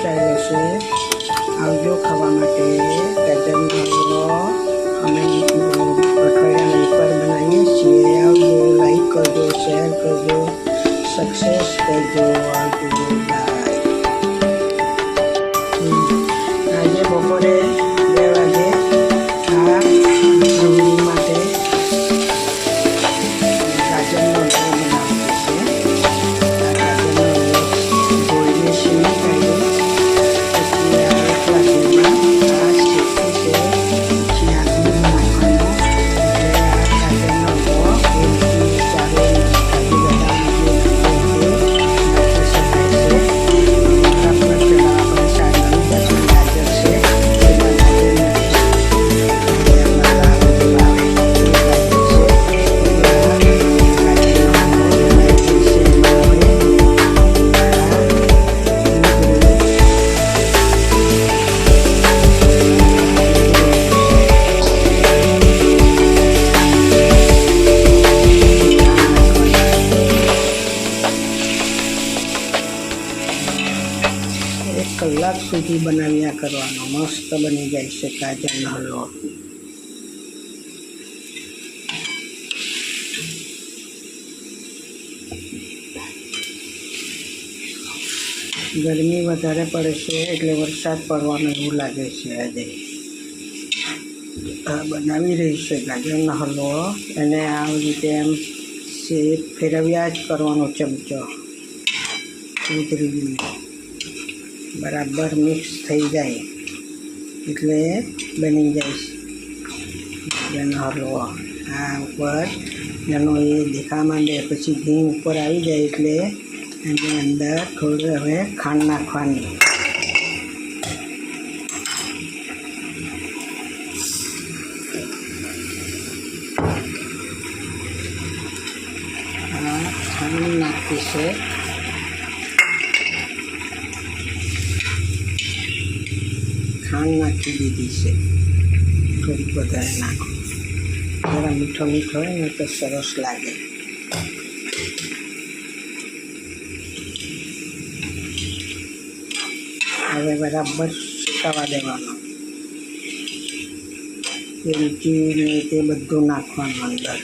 Style હશે. આવજો ખાવા માટે. ગાજરનો હલવો અમે અઠવાડિયામાં એકવાર બનાવીએ છીએ. આવજો, લાઈક કરજો, શેર કરજો, સક્સેસ કરજો. આવજો, બાય. આજે બપોરે 2 વાગે આ ગૃહિણી માટે ગાજરનો હલવો બનાવવાનો છે. આ ગાજરનો હલવો ધોઈને છીણી કાઢ્યો. પછી આ એક વાટલીમાં આ શેકી છે. પછી આ દૂધ નાખવાનો. એટલે આ ગાજરનો હલવો એલચી, ચારોળી, કાજુ બદામ જે નાખી શકાય છે. બરાબર પહેલાં આપણે સારી બાજુ ગાજર છે એમાં ગાજર નાખીએ. અમારા આવે એ ગાજર છે. ગાજરનો હલવો બનાવીએ છીએ. એમાં હવે એક કલાક સુધી બનાવ્યા કરવાનો. મસ્ત બની જાય છે ગાજરનો હલવો. ગરમી વધારે પડે છે એટલે વરસાદ પડવાનો એવું લાગે છે. આજે આ બનાવી રહી છે ગાજરનો હલવો. એને આવી રીતે એમ શેપ ફેરવ્યા જ કરવાનો ચમચો ઉતરીને બરાબર મિક્સ થઈ જાય એટલે બની જાય છે એનો હલવો. આ ઉપર એનો એ દેખા માંડે પછી ઘી ઉપર આવી જાય એટલે એની અંદર થોડું હવે ખાંડ નાખવાની. ખાંડ નાખી છે. ખાંડ નાખી દીધી છે. થોડીક વધારે નાખો. જરા મીઠો મીઠો હોય ને તો સરસ લાગે. હવે બરાબર સુકાવા દેવાનો. એલચી ને તે બધું નાખવાનું અંદર.